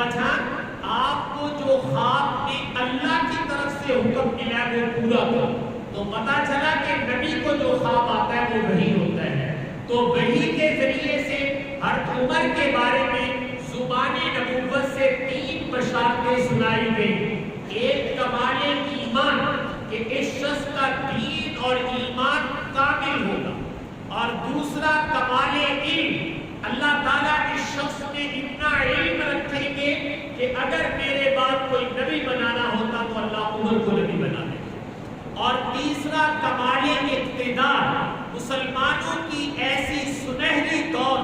ابا جان آپ کو جو خواب میں اللہ کی طرف سے حکم ملا وہ پورا کر. تو پتا چلا کہ نبی کو جو خواب آتا ہے وہ وحی ہوتا ہے. تو وحی کے ذریعے سے حضرت عمر کے بارے میں زبانی نبوت سے 3 بشارتیں سنائی گئی. ایک کمال ایمان کہ اس شخص کا دین اور ایمان کامل ہوگا، اور دوسرا کمال علم، اللہ تعالیٰ اس شخص میں اتنا علم رکھیں گے کہ اگر میرے بعد کوئی نبی بنانا ہوتا تو اللہ عمر کو نبی بنا دے. اور تیسرا کمال اقتدار، مسلمانوں کی ایسی سنہری دور،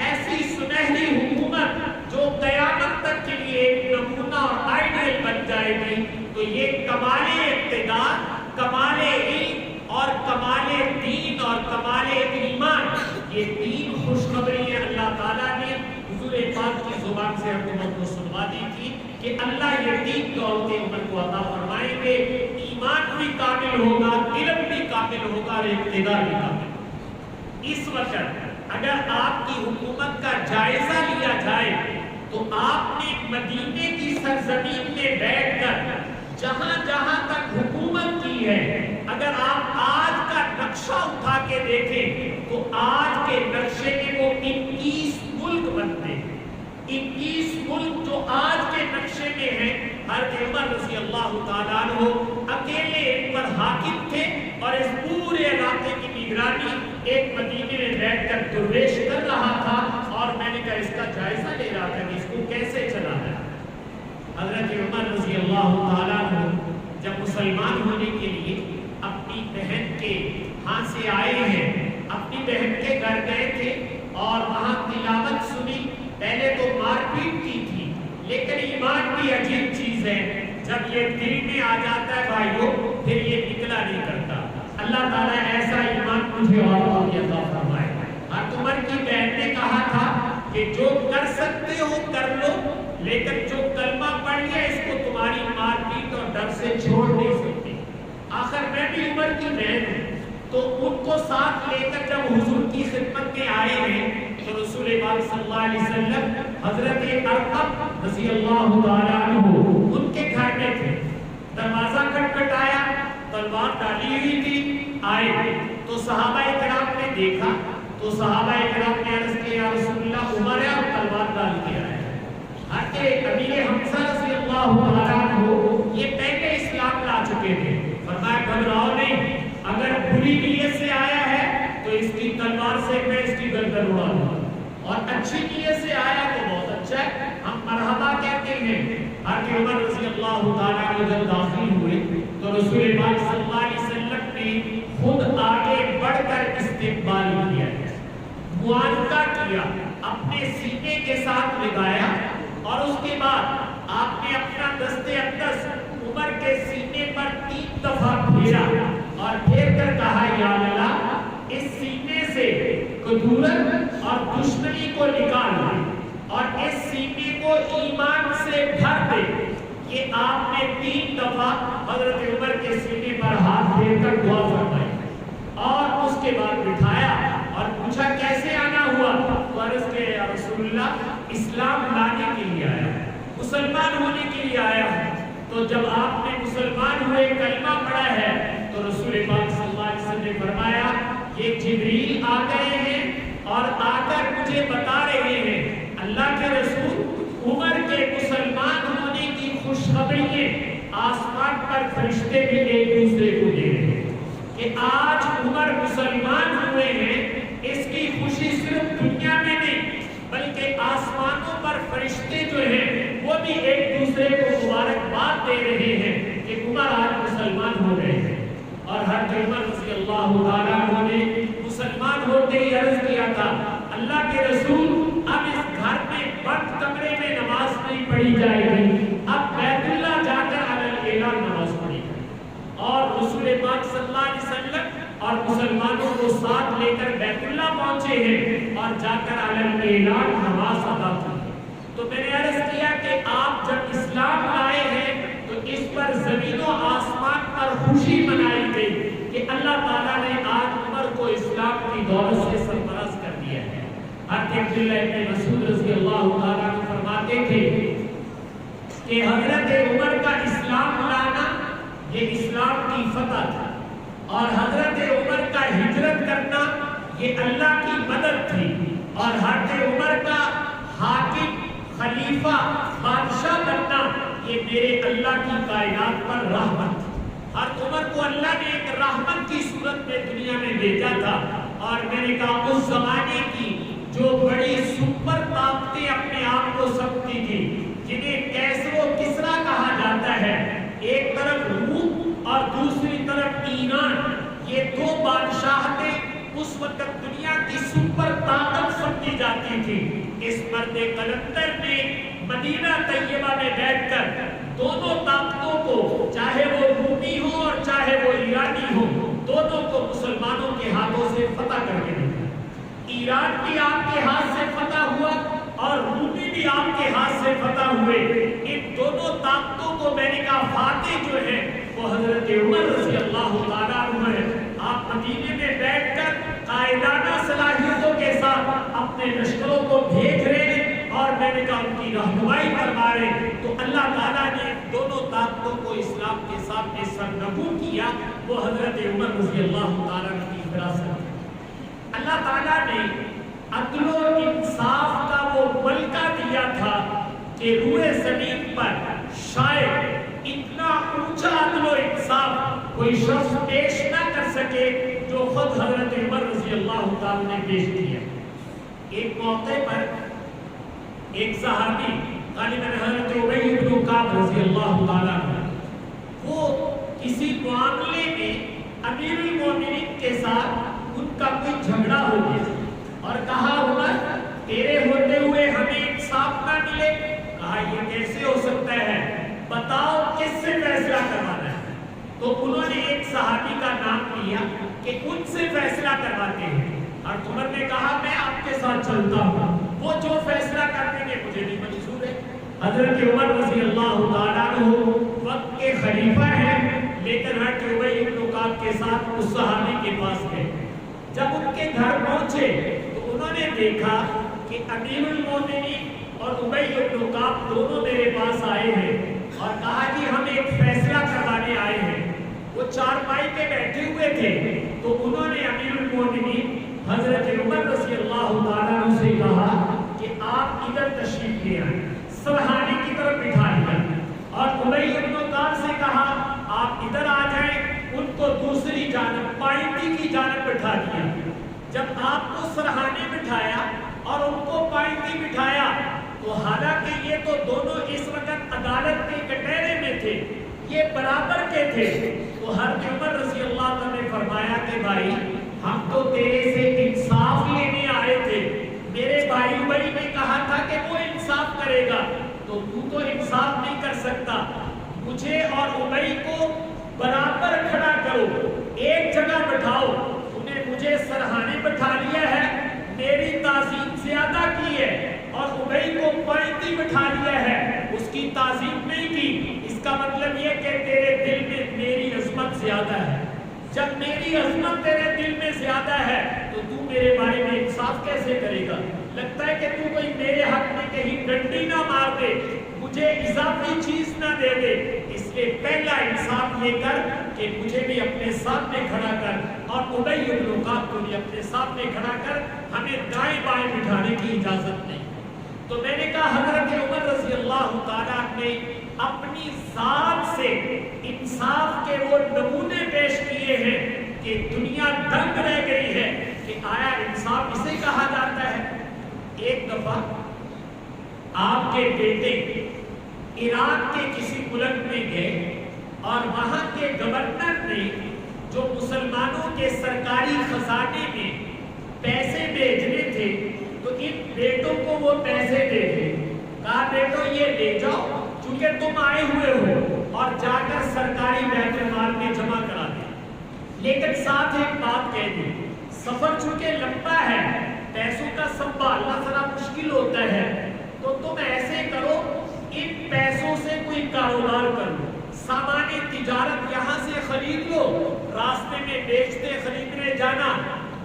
ایسی سنہری حکومت جو قیامت تک کے لیے ایک نمونہ اور آئیڈیل بن جائے گی. تو یہ کمال اقتدار، کمال علم اور کمال دین اور کمال ایمان، یہ 3 خوشخبری اللہ تعالیٰ نے حضور پاک کی زبان سے حکومت کو سنوا دی تھی کہ اللہ یہ 3 دولتیں عمر کو عطا فرمائیں گے. ایمان بھی کامل ہوگا، علم بھی کامل ہوگا اور اقتدار بھی کامل ہوگا. اس وقت اگر آپ کی حکومت کا جائزہ لیا جائے تو آپ نے مدینے کی سرزمین میں بیٹھ کر جہاں جہاں تک حکومت کی ہے، اگر آپ آج کا نقشہ اٹھا کے دیکھیں تو آج کے نقشے میں وہ 21 ملک بنتے ہیں. 21 ملک جو آج کے نقشے میں ہیں، حضرت عمر رضی اللہ تعالیٰ عنہ اکیلے ان پر حاکم تھے اور اس پورے علاقے کی نگرانی ایک مدینے میں بیٹھ کر درویش کر رہا تھا. اور میں نے کہا اس کا جائزہ لے رہا تھا کہ اس کو کیسے چلانا ہے. حضرت عمر رضی اللہ تعالیٰ عنہ جب مسلمان ہونے کے لیے اپنی بہن کے ہاں سے آئے ہیں، اپنی بہن کے گھر گئے تھے اور وہاں تلاوت سنی. پہلے تو مار پیٹ کی تھی، لیکن ایمان بھی عجیب چیز ہے، جب یہ دل میں آ جاتا ہے بھائیو پھر یہ نکلا نہیں کرتا. اللہ تعالیٰ ایسا ایمان مجھے اور آپ کو عطا فرمائے. حضرت عمر کی بہن نے کہا تھا کہ جو کر سکتے ہو کر لو، لیکن جو کلمہ پڑھ لیا اس کو تمہاری مار پیٹ اور ڈر سے چھوڑ نہیں سکتے. آخر میں بھی عمر کی بہن ہوں، تو ان کو ساتھ لے کر جب حضور کی خدمت میں آئے ہیں تو رسول پاک صلی اللہ علیہ وسلم حضرت ارقم رضی اللہ تعالیٰ عنہ ان کے گھر میں تھے. دروازہ کھٹکھٹایا، تلوار ڈالی ہوئی تھی. آئے تو صحابہ کرام نے دیکھا تو صحابہ کرام نے عرض کیا یا رسول اللہ عمر ہے اور تلوار ڈال کے آیا ہے. حضرت امیر حمزہ رضی اللہ تعالیٰ عنہ یہ پہلے اسلام لا چکے تھے. فرمایا گھبراؤ نہیں، اگر بری نیت سے آیا ہے تو اس کی تلوار سے میں اس کی گردن اڑا دوں، اور اچھی نیت سے آیا تو بہت اچھا ہے، ہم مرحبا کہتے ہیں. حضرت عمر رضی اللہ تعالیٰ عنہ جب داخل ہوئے تو رسول پاک صلی اللہ علیہ وسلم نے خود آگے بڑھ کر استقبال کیا، معانقہ کیا، اپنے سینے کے ساتھ لگایا، اور اس کے بعد آپ نے اپنا دست اقدس عمر کے سینے پر 3 دفعہ پھیرا اور پھیر کر کہا یا اللہ اس سینے سے کدورت اور دشمنی کو نکال دے اور اس سینے کو ایمان سے بھر دے. یہ آپ نے 3 دفعہ حضرت عمر کے سینے پر ہاتھ پھیر کر دعا فرمائی اور اس کے بعد بٹھایا اور پوچھا کیسے آنا ہوا؟ تو عرض کیا یا رسول اللہ اسلام لانے کے لیے آیا، مسلمان ہونے کے لیے آیا ہوں. تو جب آپ نے مسلمان ہوئے کلمہ پڑھا ہے تو رسول پاک صلی اللہ علیہ وسلم نے فرمایا یہ جبریل آ گئے ہیں اور آ کر مجھے بتا رہے ہیں اللہ کے رسول عمر کے مسلمان ہونے کی خوشخبری آسمان پر فرشتے بھی ایک دوسرے کو دے رہے ہیں کہ آج عمر مسلمان ہوئے ہیں. اس کی خوشی صرف دنیا میں نہیں بلکہ آسمانوں پر فرشتے جو ہیں وہ بھی ایک دوسرے کو مبارکباد دے رہے ہیں کہ عمر آج مسلمان ہو گئے ہیں. اور حضرت عمر رضی اللہ تعالیٰ عنہ نے مسلمان ہوتے ہی عرض کیا تھا اللہ کے رسول اب اس گھر میں بند کمرے میں نماز نہیں پڑھی جائے گی، اب بیت اللہ جا کر علی الاعلان نماز پڑھی گئی. اور رسول پاک صلی اللہ علیہ وسلم اور مسلمانوں کو ساتھ لے کر بیت اللہ پہنچے ہیں اور جا کر علی الاعلان نماز ادا کی. تو میں نے عرض کیا کہ آپ جب اسلام لائے ہیں تو اس پر زمین و آسمان پر خوشی منائی گئی کہ اللہ تعالیٰ نے آج عمر کو اسلام کی دولت سے سرفراز کر دیا ہے. حضرت عبداللہ ابن مسعود رضی اللہ تعالیٰ عنہ فرماتے تھے کہ حضرت عمر کا اسلام لانا یہ اسلام کی فتح تھا، اور حضرت عمر کا ہجرت کرنا یہ اللہ کی مدد تھی، اور حضرت عمر کا حاکم خلیفہ بادشاہ بننا یہ میرے اللہ کی کائنات پر رحمت تھی۔ حضرت عمر کو اللہ نے ایک رحمت کی صورت میں دنیا میں بھیجا تھا، اور میں نے کہا اس زمانے کی جو بڑی سپر طاقتیں اپنے آپ کو سمجھتی تھی، جنہیں کیسر و کسرا کہا جاتا ہے، ایک طرف روم اور دوسری طرف ایران، یہ دو بادشاہتیں اس وقت دنیا کی سپر طاقت سمجھی جاتی تھی۔ اس مرد قلندر نے مدینہ طیبہ میں بیٹھ کر دونوں طاقتوں کو، چاہے وہ رومی ہو اور چاہے وہ ایرانی ہو، دونوں کو مسلمانوں کے ہاتھوں سے فتح کر کے دکھایا۔ ایران بھی آپ کے ہاتھ سے فتح ہوا اور رومی بھی آپ کے ہاتھ سے فتح ہوئے۔ ان دونوں طاقتوں کو میں نے کہا فاتح جو ہے وہ حضرت عمر رضی اللہ تعالیٰ عنہ ہے۔ آپ مدینے میں بیٹھ کر قائدانہ صلاحیتوں کے ساتھ اپنے لشکروں کو بھیج رہے ہیں، اور میں نے کہا ان کی رہنمائی فرما رہے ہیں۔ تو اللہ تعالیٰ نے دونوں طاقتوں کو اسلام کے سامنے سرنگو کیا، وہ حضرت عمر رضی اللہ تعالیٰ کی فراست۔ اللہ تعالیٰ نے عدل و انصاف کا وہ ملکہ دیا تھا کہ روئے زمین پر شاید اتنا اونچا عدل و انصاف کوئی شخص پیش نہ کر سکے جو خود حضرت عمر رضی اللہ تعالیٰ نے پیش کیا۔ ایک موقع پر ایک صحابی غالباً حضرت ابی بن کعب رضی اللہ تعالیٰ عنہ، وہ کسی معاملے میں امیر المومنین کے ساتھ ان کا کوئی جھگڑا ہو گیا اور کہا عمر تیرے ہوتے ہوئے ہمیں انصاف نہ ملے۔ کہا یہ کیسے ہو سکتا ہے، بتاؤ کس سے فیصلہ کروانا ہے۔ تو انہوں نے ایک صحابی کا نام لیا کہ ان سے فیصلہ کرواتے ہیں، اور عمر نے کہا میں آپ کے ساتھ چلتا ہوں، وہ جو فیصلہ کرنے کے مجھے بھی منظور ہے۔ حضرت عمر رضی اللہ تعالیٰ عنہ وقت کے خلیفہ ہیں، لیکن حضرت ابی بن کعب کے ساتھ اس صحابی کے پاس گئے۔ جب ان کے گھر پہنچے تو انہوں نے دیکھا کہ امیر المومنین اور ابی بن کعب دونوں میرے پاس آئے ہیں اور کہا کہ ہم ایک فیصلہ کروانے آئے ہیں۔ وہ چارپائی پہ بیٹھے ہوئے تھے، تو انہوں نے امیر المومنین حضرت عمر رضی اللہ تعالیٰ عنہ سے کہا کہ آپ ادھر تشریف لے آئیں، سرحانے کی طرف بٹھا دیا، اور ابی بن کعب سے کہا آپ ادھر آ جائیں، ان کو دوسری جانب پائنتی کی جانب بٹھا دیا۔ جب آپ کو سرحانے بٹھایا اور ان کو پائنتی بٹھایا تو حالانکہ یہ تو دونوں اس وقت عدالت کے کٹہرے میں تھے، یہ برابر کے تھے، تو حضرت عمر رضی اللہ عنہ نے فرمایا کہ بھائی ہم تو تیرے سے انصاف لینے آئے تھے، میرے بھائی ابی نے کہا تھا کہ وہ انصاف کرے گا، تو تو انصاف نہیں کر سکتا، مجھے اور ابی کو برابر کھڑا کرو، ایک جگہ بٹھاؤ۔ انہیں مجھے سرحانے بٹھا لیا ہے، میری تعظیم زیادہ کی ہے، اور ابی کو پائنتی بٹھا لیا ہے، اس کی تعظیم نہیں کی۔ اس کا مطلب یہ کہ تیرے دل میں میری عظمت زیادہ ہے، جب میری عظمت تیرے دل میں زیادہ ہے تو تو میرے بارے میں انصاف کیسے کرے گا؟ لگتا ہے کہ تو کوئی میرے حق میں کہیں ڈنڈی نہ مار دے، مجھے اضافی چیز نہ دے دے، اس لیے پہلا انصاف یہ کر کہ مجھے بھی اپنے سامنے کھڑا کر، اور ابی بن کعب کو بھی اپنے سامنے کھڑا کر، ہمیں دائیں بائیں بٹھانے کی اجازت نہیں۔ تو میں نے کہا حضرت عمر رضی اللہ تعالیٰ نے اپنی ذات سے انصاف کے وہ نمونے پیش کیے ہیں کہ دنیا دنگ رہ گئی ہے کہ آیا انصاف اسے کہا جاتا ہے۔ ایک دفعہ آپ کے بیٹے عراق کے کسی ملک میں گئے، اور وہاں کے گورنر نے جو مسلمانوں کے سرکاری خزانے میں پیسے بھیجنے تھے تو ان بیٹوں کو وہ پیسے دے دے، کہا بیٹو یہ لے جاؤ چونکہ تم آئے ہوئے ہو، اور جا کر سرکاری بیت المال میں جمع کرا دیں، لیکن ساتھ ایک بات کہہ دی، سفر چونکہ لمبا ہے، پیسوں کا سنبھالنا ذرا مشکل ہوتا ہے، تو تم ایسے کرو ان پیسوں سے کوئی کاروبار کرو، سامان تجارت یہاں سے خرید لو، راستے میں بیچتے خریدنے جانا،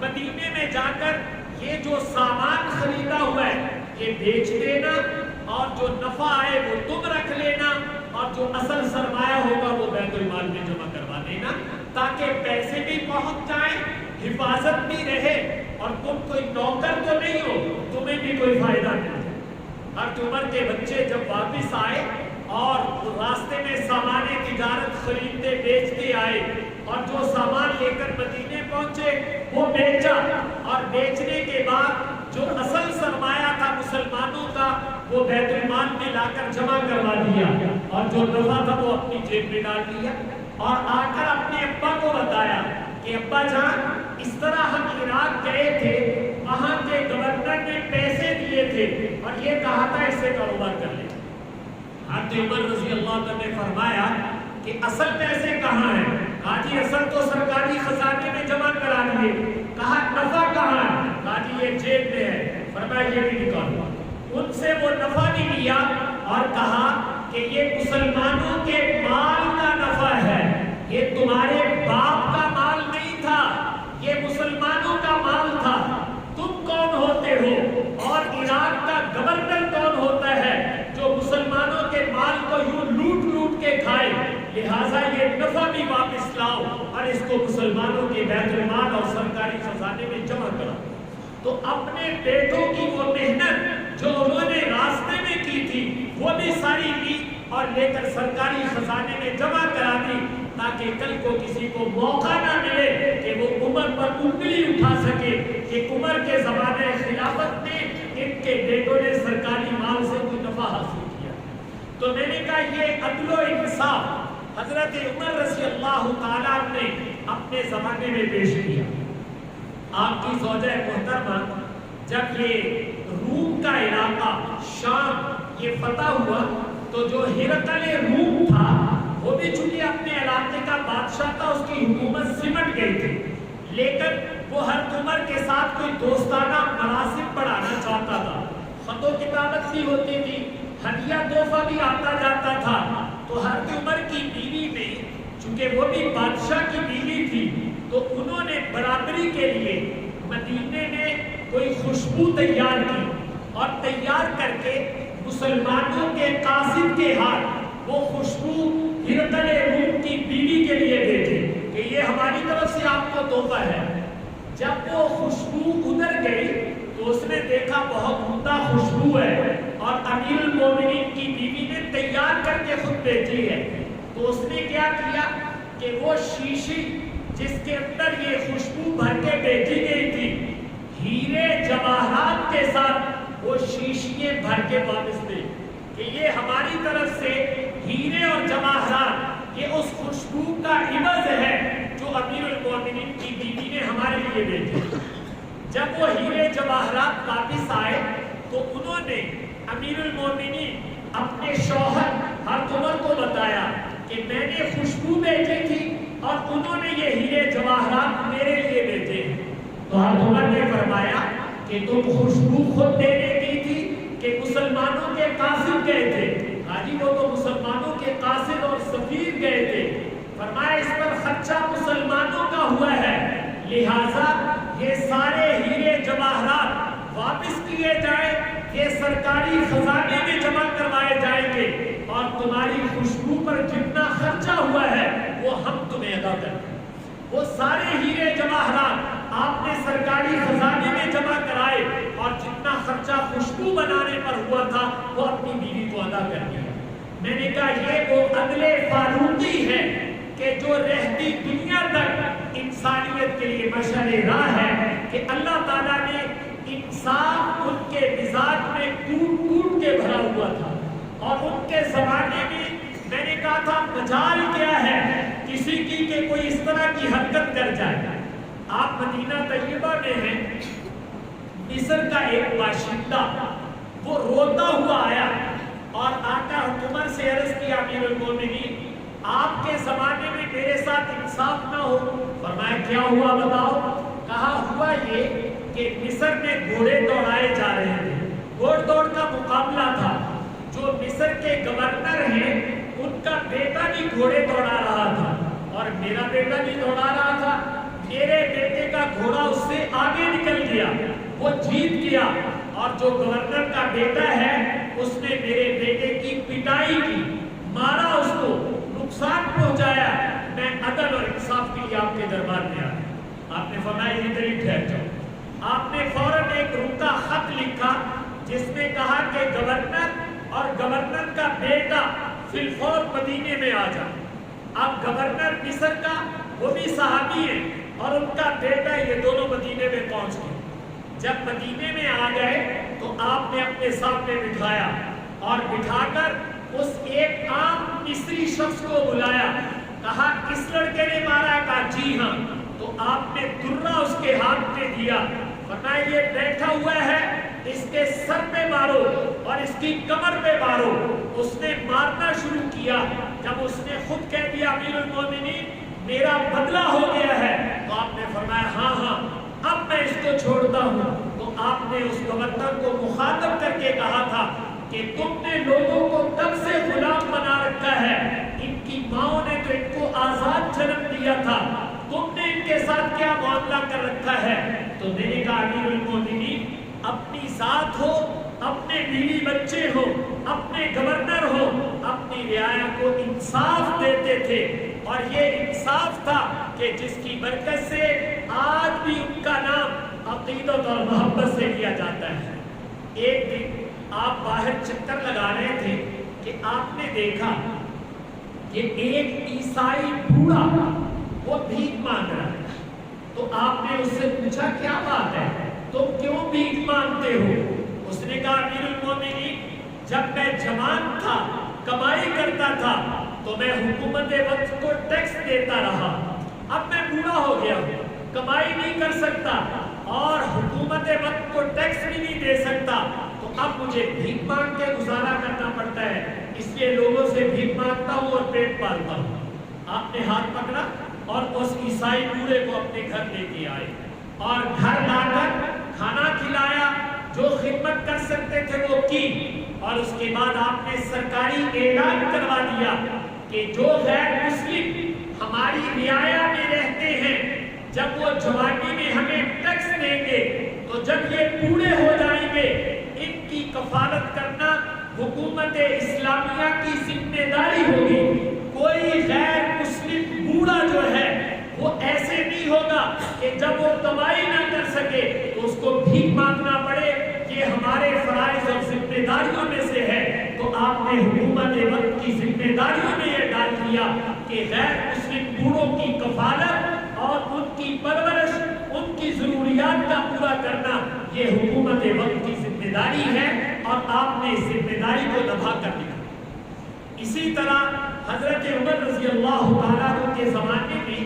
مدینے میں جا کر یہ جو سامان خریدا ہوا ہے یہ بیچ دینا، اور جو نفع آئے وہ تم رکھ لینا اور جو اصل سرمایہ ہوگا وہ بیت المال میں جمع کروا دینا، تاکہ پیسے بھی پہنچ جائیں، حفاظت بھی رہے، اور تم کوئی نوکر تو نہیں ہو، تمہیں بھی کوئی فائدہ نہیں۔ حضرت عمر کے بچے جب واپس آئے اور راستے میں سامان تجارت خریدتے بیچتے آئے، اور جو سامان لے کر مدینے پہنچے وہ بیچا، اور بیچنے کے بعد جو اصل سرمایہ تھا مسلمانوں کا وہ بیت المال میں لا کر جمع کروا دیا، اور جو نفع تھا وہ اپنی جیب میں ڈال دیا، اور آ کر اپنے ابا کو بتایا کہ ابا جان اس طرح ہم عراق گئے تھے، وہاں کے گورنر نے پیسے دیے تھے اور یہ کہا تھا اس سے کاروبار کر لیں۔ حضرت عمر رضی اللہ عنہ نے فرمایا کہ اصل پیسے کہاں ہیں؟ کہا جی اصل تو سرکاری خزانے میں جمع کرا دیے۔ کہا نفع کہاں ہے؟ کہا جی یہ جیب میں ہے۔ فرمایا یہ بھی نکالو۔ ان سے وہ نفع بھی لیا اور کہا کہ یہ مسلمانوں کے مال کا نفع ہے، یہ تمہارے باپ کا مال نہیں تھا، یہ مسلمانوں کا مال تھا۔ تم کون ہوتے ہو اور عراق کا گورنر کون ہوتا ہے جو مسلمانوں کے مال کو یوں لوٹ لوٹ کے کھائے؟ لہٰذا یہ نفع بھی واپس لاؤ اور اس کو مسلمانوں کے بیت المال اور سرکاری خزانے میں جمع کرو۔ تو اپنے بیٹوں کی وہ محنت جو انہوں نے راستے میں کی تھی وہ بھی ساری لی اور لے کر سرکاری خزانے میں جمع کرا دی، تاکہ کل کو کسی کو موقع نہ ملے کہ وہ عمر پر انگلی اٹھا سکے کہ عمر کے زمانے خلافت میں ان کے بیٹوں نے سرکاری مال سے کوئی نفع حاصل کیا۔ تو میں نے کہا یہ عدل و انصاف حضرت عمر رضی اللہ تعالیٰ نے اپنے زمانے میں پیش کیا۔ آپ کی زوجہ محترمہ جب یہ روم کا علاقہ شام یہ فتح ہوا تو جو ہرقل روم تھا وہ بھی چونکہ اپنے علاقے کا بادشاہ تھا، اس کی حکومت سمٹ گئی تھی، لیکن وہ حضرت عمر کے ساتھ کوئی دوستانہ مناسب بڑھانا چاہتا تھا۔ خط و کتابت بھی ہوتی تھی، ہدیہ تحفہ بھی آتا جاتا تھا۔ تو حضرت عمر کی بیوی نے چونکہ وہ بھی بادشاہ کی بیوی تھی تو انہوں نے برابری کے لیے مدینے میں کوئی خوشبو تیار کی اور تیار کر کے مسلمانوں کے قاصد کے ہاتھ وہ خوشبو ہرقل روم کی بیوی کے لیے بھیجی کہ یہ ہماری طرف سے آپ کو تحفہ ہے۔ جب وہ خوشبو ادھر گئی تو اس نے دیکھا بہت عمدہ خوشبو ہے اور امیر المومنین کی بیوی نے تیار کر کے خود بھیجی ہے، تو اس نے کیا کیا کہ وہ شیشی جس کے اندر یہ خوشبو بھر کے بھیجی گئی تھی ہیرے جواہرات کے ساتھ وہ شیشیاں بھر کے واپس دے کہ یہ ہماری طرف سے ہیرے اور جواہرات یہ اس خوشبو کا عوض ہے جو امیر المومنین کی بیوی نے ہمارے لیے بھیجی۔ جب وہ ہیرے جواہرات واپس آئے تو انہوں نے امیر المومنین اپنے شوہر حضرت عمر کو بتایا کہ میں نے خوشبو بھیجی تھی اور انہوں نے یہ ہیرے جواہرات میرے لیے بھیجے۔ تو حضرت عمر نے فرمایا کہ تم خوشبو خود دینے کی تھی کہ مسلمانوں کے قاصد گئے تھے؟ حاجی وہ تو مسلمانوں کے قاصد اور سفیر گئے تھے۔ فرمایا اس پر خرچہ مسلمانوں کا ہوا ہے، لہٰذا یہ سارے ہیرے جواہرات واپس کیے جائیں، یہ سرکاری خزانے میں جمع کروائے جائیں گے اور تمہاری خوشبو پر جتنا خرچہ ہوا ہے وہ ہم تمہیں ادا کریں گے۔ وہ سارے ہیرے جواہرات آپ نے سرکاری خزانے میں جمع کرائے اور جتنا خرچہ خوشبو بنانے پر ہوا تھا وہ اپنی بیوی کو ادا کر دیا۔ میں نے کہا یہ وہ عدل فاروقی ہے کہ جو رہتی دنیا تک انسانیت کے لیے مشعل راہ ہے کہ اللہ تعالیٰ نے انصاف ان کے مزاج میں کوٹ کوٹ کے بھرا ہوا تھا، اور ان کے زمانے میں نے کہا تھا مجال کیا ہے کسی کی کہ کوئی اس طرح کی حرکت کر جائے۔ آپ مدینہ طیبہ میں ہیں، مصر کا ایک باشندہ وہ روتا ہوا آیا اور آقا عمر سے عرض کیا امیر المومنین آپ کے زمانے میں میرے ساتھ انصاف نہ ہو۔ فرمایا کیا ہوا بتاؤ؟ کہا ہوا یہ کہ مصر میں گھوڑے دوڑائے جا رہے تھے، گھوڑ دوڑ کا مقابلہ تھا، جو مصر کے گورنر ہیں ان کا بیٹا بھی گھوڑے دوڑا رہا تھا اور میرا بیٹا بھی دوڑا رہا تھا۔ میرے بیٹے کا گھوڑا اس سے آگے نکل گیا، وہ جیت گیا، اور جو گورنر کا بیٹا ہے اس نے میرے بیٹے کی پٹائی کی، مارا، اس کو نقصان پہنچایا، میں عدل اور انصاف کے لیے آپ کے دربار میں آیا۔ آپ نے فرمایا ادھر ہی ٹھہر جاؤ۔ آپ نے فوراً ایک رکتا خط لکھا جس میں کہا کہ گورنر اور گورنر کا بیٹا فی الفور مدینے میں آ جائے۔ اب گورنر مصر کا وہ بھی صحابی ہے اور ان کا بیٹا، یہ دونوں مدینے میں پہنچ گئے۔ جب مدینے میں آ گئے تو آپ نے اپنے سامنے بٹھایا اور بٹھا کر اس ایک عام مصری شخص کو بلایا، کہا کس لڑکے نے مارا ہے؟ کہا جی ہاں۔ تو آپ نے درہ اس کے ہاتھ میں دیا، فرمایا یہ بیٹھا ہوا ہے، اس کے سر پہ مارو اور اس کی کمر پہ مارو۔ اس نے مارنا شروع کیا۔ جب اس نے خود کہہ دیا امیر المومنین میرا بدلہ ہو گیا ہے، تو آپ نے فرمایا ہاں ہاں اب میں اس کو چھوڑتا ہوں۔ تو آپ نے اس گورنر کو مخاطب کر کے کہا تھا کہ تم نے لوگوں کو تب سے غلام بنا رکھا ہے، ان کی ماں نے تو ان کو آزاد جنم دیا تھا، تم نے ان کے ساتھ کیا معاملہ کر رکھا ہے؟ تو میں نے کہا امیر المومنین اپنی ذات ہو، اپنے بیوی بچے ہو، اپنے گورنر ہو، اپنی رعایا کو انصاف دیتے تھے، اور یہ انصاف تھا کہ جس کی برکت سے آج بھی ان کا نام عقیدت اور محبت سے لیا جاتا ہے۔ ایک دن آپ باہر چکر لگا رہے تھے کہ آپ نے دیکھا کہ ایک عیسائی بوڑھا وہ بھیک مانگ رہا ہے۔ تو آپ نے اس سے پوچھا کیا بات ہے، تم کیوں بھیک مانگتے ہو؟ اس نے کہا امیر المومنین جب میں جوان تھا، کمائی کرتا تھا، تو میں حکومت وقت کو ٹیکس دیتا رہا، اب میں بوڑھا ہو گیا ہوں، کمائی نہیں کر سکتا اور حکومت وقت کو ٹیکس بھی نہیں دے سکتا، تو اب مجھے بھیک مانگ کے گزارا کرنا پڑتا ہے، اس لیے لوگوں سے بھیک مانگتا ہوں اور پیٹ پالتا ہوں۔ آپ نے ہاتھ پکڑا اور اس عیسائی بوڑھے کو اپنے گھر لے کے آئے اور گھر لا کر کھانا کھلایا، جو خدمت کر سکتے تھے وہ کی، اور اس کے بعد آپ نے سرکاری اعلان کروا دیا کہ جو غیر مسلم ہماری رعایا میں رہتے ہیں، جب وہ جوانی میں ہمیں ٹیکس دیں گے تو جب یہ بوڑھے ہو جائیں گے ان کی کفالت کرنا حکومت اسلامیہ کی ذمہ داری ہوگی۔ کوئی غیر مسلم بوڑھا جو ہے وہ ایسے نہیں ہوگا کہ جب وہ کمائی نہ کر سکے تو اس کو بھیک مانگنا پڑے، یہ ہمارے فرائض اور ذمہ داریوں میں سے ہے۔ تو آپ نے حکومت وقت کی ذمہ داریوں میں یہ ڈال دیا کہ غیر مسلم بوڑھوں کی کفالت اور ان کی پرورش، ان کی ضروریات کا پورا کرنا یہ حکومت وقت کی ذمہ داری ہے، اور آپ نے اس ذمہ داری کو نبھا کر دکھایا۔ اسی طرح حضرت عمر رضی اللہ تعالیٰ عنہ کے زمانے میں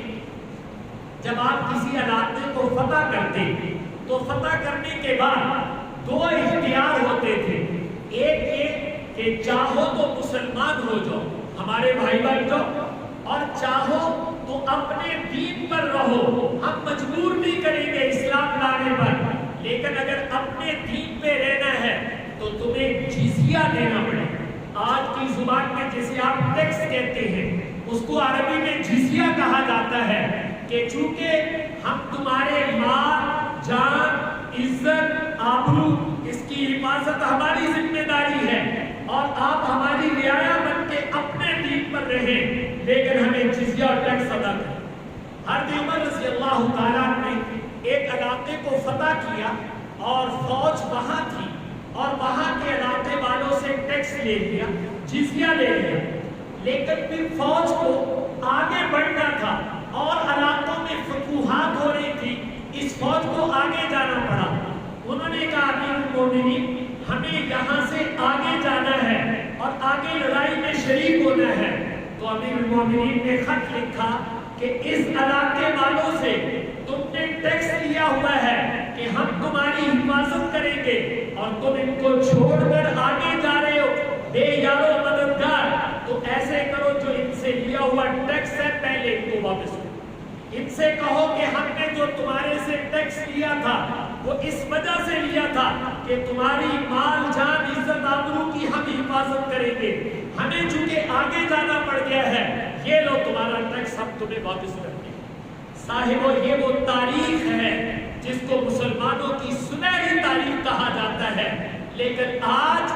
جب آپ کسی علاقے کو فتح کرتے تو فتح کرنے کے بعد دو اختیار ہوتے تھے، ایک یہ کہ چاہو تو مسلمان ہو جاؤ، ہمارے بھائی بن جاؤ، اور چاہو تو اپنے دین پر رہو، ہم مجبور نہیں کریں گے اسلام لانے پر، لیکن اگر اپنے دین پہ رہنا ہے تو تمہیں جزیہ دینا پڑے گا۔ آج کی زبان میں جسے آپ ٹیکس کہتے ہیں اس کو عربی میں جزیہ کہا جاتا ہے، کہ چونکہ ہم تمہارے مال، جان، عزت، آبرو، اس کی حفاظت ہماری ذمہ داری ہے، اور آپ ہماری رعایا بن کے اپنے دین پر رہیں، لیکن ہمیں جزیہ اور ٹیکس ادا کریں۔ حضرت عمر رضی اللہ تعالیٰ نے ایک علاقے کو فتح کیا اور فوج وہاں تھی، اور وہاں کے علاقے والوں سے ٹیکس لے لیا، جزیہ لے لیا، لیکن پھر فوج کو آگے بڑھنا تھا اور علاقوں میں فتوحات ہو رہی تھی، اس فوج کو آگے جانا پڑا۔ انہوں نے کہا امیر المومنین ہمیں یہاں سے آگے جانا ہے اور آگے لڑائی میں شریک ہونا ہے۔ تو امیر المومنین نے خط لکھا کہ اس علاقے والوں سے تم نے ٹیکس لیا ہوا ہے کہ ہم تمہاری حفاظت کریں گے، اور تم ان کو چھوڑ کر آگے جا رہے ہو بے یارو مددگار، تو ایسے کرو جو ان سے لیا ہوا ٹیکس ہے پہلے ان کو واپس کرو، ان سے کہو کہ ہم نے جو تمہارے سے ٹیکس لیا تھا وہ اس وجہ سے لیا تھا کہ تمہاری مال، جان، عزت، آبرو کی ہم حفاظت کریں گے، ہمیں چونکہ آگے جانا پڑ گیا ہے، یہ لو تمہارا ٹیکس ہم تمہیں واپس کر دیں۔ صاحبو یہ وہ تاریخ ہے جس کو مسلمانوں کی سنہری تاریخ کہا جاتا ہے، لیکن آج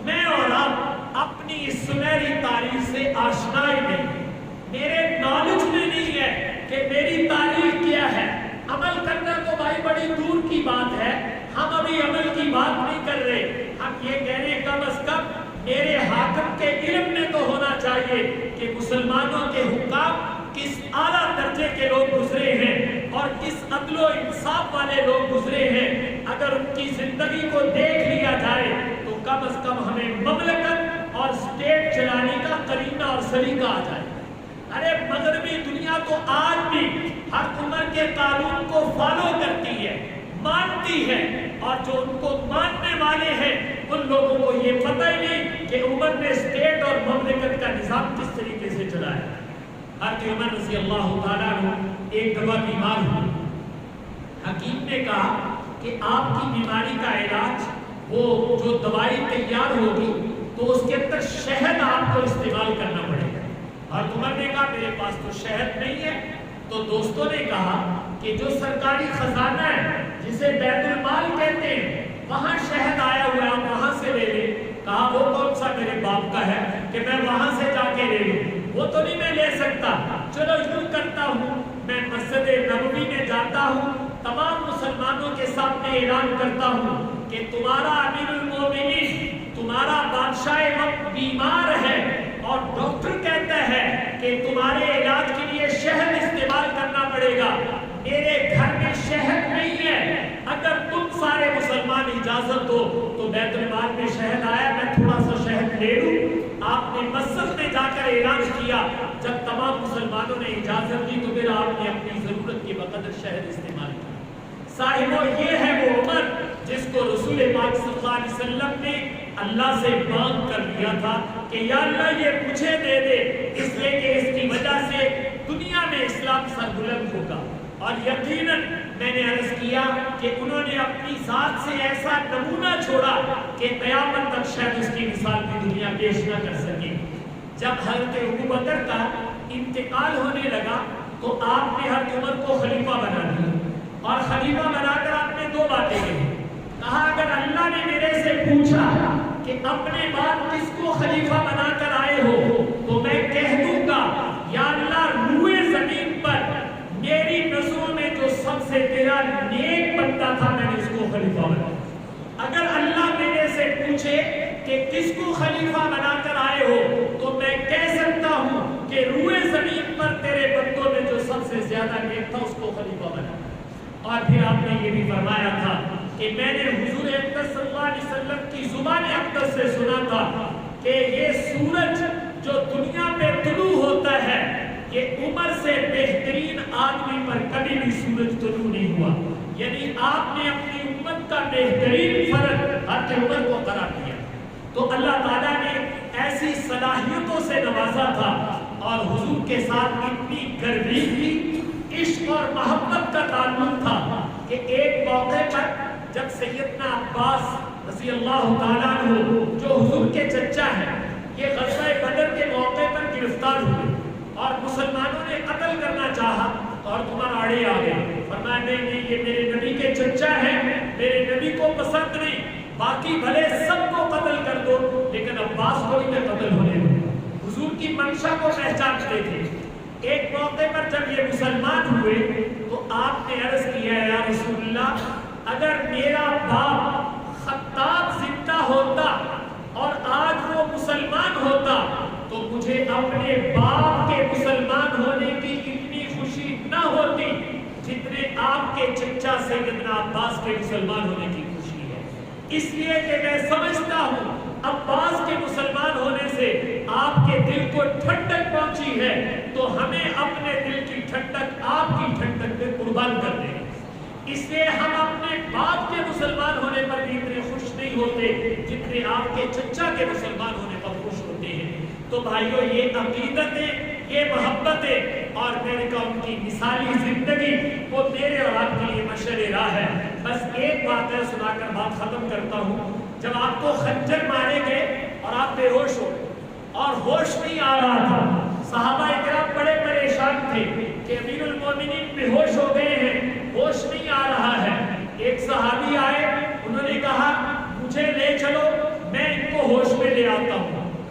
میں اور آپ اپنی اس سنہری تاریخ سے آشنا ہی نہیں ہے، میرے نالج میں نہیں ہے کہ میری تاریخ کیا ہے۔ عمل کرنا تو بھائی بڑی دور کی بات ہے، ہم ابھی عمل کی بات نہیں کر رہے، ہم یہ کہہ رہے کم از کم میرے حاکم کے علم میں تو ہونا چاہیے کہ مسلمانوں کے حکام کس اعلیٰ درجے کے لوگ گزرے ہیں اور کس عدل و انصاف والے لوگ گزرے ہیں۔ اگر ان کی زندگی کو دیکھ لیا جائے تو کم از کم ہمیں مملکت اور اسٹیٹ چلانے کا قرینہ اور سلیقہ آ جائے۔ ارے مغربی دنیا تو آج بھی ہر عمر کے قانون کو فالو کرتی ہے، مانتی ہے، اور جو ان کو ماننے والے ہیں ان لوگوں کو یہ پتہ ہی نہیں کہ عمر نے اسٹیٹ اور مملکت کا نظام کس طریقے سے چلایا۔ حضرت عمر رضی اللہ تعالیٰ عنہ ایک دفعہ بیمار ہوئے، حکیم نے کہا کہ آپ کی بیماری کا علاج وہ جو دوائی تیار ہوگی تو اس کے اندر شہد آپ کو استعمال کرنا پڑے گا۔ حضرت عمر نے کہا میرے پاس تو شہد نہیں ہے، تو دوستوں نے کہا کہ جو سرکاری خزانہ ہے جسے بیت المال کہتے ہیں وہاں شہد آیا ہوا ہے، آپ وہاں سے لے لیں۔ کہا وہ کون سا میرے باپ کا ہے کہ میں وہاں سے جا کے لے لوں، وہ تو نہیں میں لے سکتا، چلو یوں کرتا ہوں میں مسجد نبوی میں جاتا ہوں، تمام مسلمانوں کے سامنے اعلان کرتا ہوں کہ تمہارا امیر المومنین، تمہارا بادشاہ وقت بیمار ہے اور ڈاکٹر کہتا ہے کہ تمہارے علاج کے لیے شہد استعمال کرنا پڑے گا، میرے گھر میں شہد نہیں ہے، اگر تم سارے مسلمان اجازت دو تو بیت المال میں شہد آیا، میں تھوڑا سا شہد لے لوں۔ آپ نے مسجد میں جا کر اعلان کیا، جب تمام مسلمانوں نے اجازت دی تو پھر آپ نے اپنی ضرورت کے بقدر شہد استعمال کیا۔ صاحبو یہ ہے وہ عمر جس کو رسول پاک صلی اللہ علیہ وسلم نے اللہ سے مانگ کر لیا تھا کہ یا اللہ یہ مجھے دے دے، اس لیے کہ اس کی وجہ سے دنیا میں اسلام سربلند ہوگا۔ اور یقیناً میں نے عرض کیا کہ انہوں نے اپنی ذات سے ایسا نمونہ چھوڑا کہ قیامت تک شاید اس کی مثال بھی دنیا پیش نہ کر سکے۔ جب حضرت ابوبکر کا انتقال ہونے لگا تو آپ نے حضرت عمر کو خلیفہ بنا دیا، اور خلیفہ بنا کر آپ نے دو باتیں کہی۔ کہا اگر اللہ نے میرے سے پوچھا کہ اپنے بعد کس کو خلیفہ بنا کر آئے ہو تو میں کہہ دوں گا یا اللہ روئے زمین پر میری نظروں میں جو سب سے تیرا نیک بندہ تھا میں نے اس کو خلیفہ بنا۔ اگر اللہ میرے سے پوچھے کہ کس کو خلیفہ بنا کر آئے ہو تو میں کہہ سکتا ہوں کہ روئے زمین پر تیرے بندوں میں جو سب سے زیادہ نیک تھا اس کو خلیفہ بنا۔ اور پھر آپ نے یہ بھی فرمایا تھا کہ میں نے حضور اقدس صلی اللہ علیہ وسلم کی زبان اقدس سے سنا تھا کہ یہ سورج جو دنیا پہ طلوع ہوتا ہے یہ عمر سے بہترین آدمی پر کبھی بھی سورج طلوع نہیں ہوا، یعنی آپ نے اپنی امت کا بہترین فرد حضرت عمر کو قرار دیا۔ تو اللہ تعالیٰ نے ایسی صلاحیتوں سے نوازا تھا اور حضور کے ساتھ اتنی گرمی تھی، عشق اور محبت کا تعلق تھا کہ ایک موقع پر جب سیدنا عباس رضی اللہ تعالیٰ عنہ جو حضور کے چچا ہیں یہ غزوہ بدر کے موقع پر گرفتار ہوئے اور مسلمانوں نے قتل کرنا چاہا اور عمر آڑے آ گئے، فرمایا نہیں یہ میرے نبی کے چچا ہیں، میرے نبی کو پسند نہیں، باقی بھلے سب کو قتل کر دو لیکن عباس کو ہی میں قتل ہونے دوں۔ حضور کی منشا کو پہچانتے تھے۔ ایک موقع پر جب یہ مسلمان ہوئے تو آپ نے عرض کیا یا رسول اللہ اگر میرا باپ خطاب زندہ ہوتا اور آج وہ مسلمان ہوتا تو مجھے اپنے باپ کے مسلمان ہونے کی اتنی خوشی نہ ہوتی جتنے آپ کے چچا سیدنا عباس کے مسلمان ہونے کی خوشی ہے، اس لیے کہ میں سمجھتا ہوں عباس کے مسلمان ہونے سے آپ کے دل کو ٹھنڈک پہنچی ہے تو ہمیں اپنے دل کی ٹھنڈک آپ کی ٹھنڈک پہ قربان کر دیں، اس لیے ہم اپنے باپ کے مسلمان ہونے پر بھی اتنے خوش نہیں ہوتے جتنے آپ کے چچا کے مسلمان ہونے پر خوش ہوتے ہیں۔ تو بھائیو یہ عقیدت ہے، یہ محبت ہے، اور میں نے کہا ان کی مثالی زندگی وہ میرے اور آپ کے لیے مشعل راہ ہے۔ بس ایک بات ہے سنا کر بات ختم کرتا ہوں، جب آپ کو خنجر مارے گئے اور آپ بے ہوش ہو اور ہوش نہیں آ رہا تھا، صحابہ اکرام بڑے پریشان تھے کہ امیر المومنین بے ہوش ہو گئے ہیں، ہوش نہیں آ رہا ہے۔ ایک صحابی آئے، انہوں نے کہا مجھے لے چلو میں ان کو